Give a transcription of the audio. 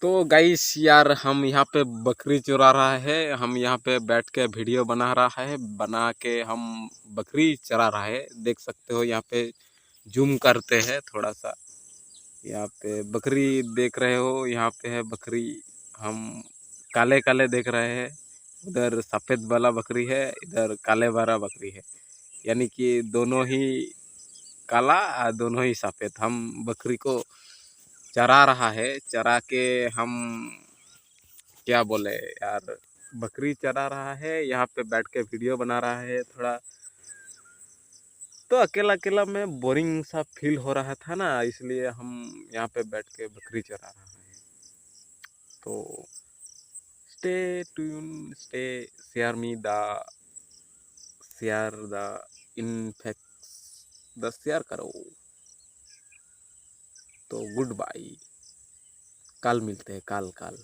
तो गाइस यार हम यहाँ पे बकरी चुरा रहा है। हम यहाँ पे बैठ के वीडियो बना रहा है, बना के हम बकरी चरा रहा है। देख सकते हो यहाँ पे जूम करते हैं थोड़ा सा। यहाँ पे बकरी देख रहे हो, यहाँ पे है बकरी। हम काले काले देख रहे हैं, उधर सफ़ेद वाला बकरी है, इधर काले वाला बकरी है। यानी कि दोनों ही काला दोनों ही सफ़ेद। हम बकरी को चरा रहा है, चरा के हम क्या बोले यार, बकरी चरा रहा है, यहाँ पे बैठ के वीडियो बना रहा है थोड़ा। तो अकेला अकेला में बोरिंग सा फील हो रहा था ना, इसलिए हम यहाँ पे बैठ के बकरी चरा रहा है। तो stay tune, stay share me the share the in fact the share करो। तो गुड बाय, कल मिलते हैं, कल कल।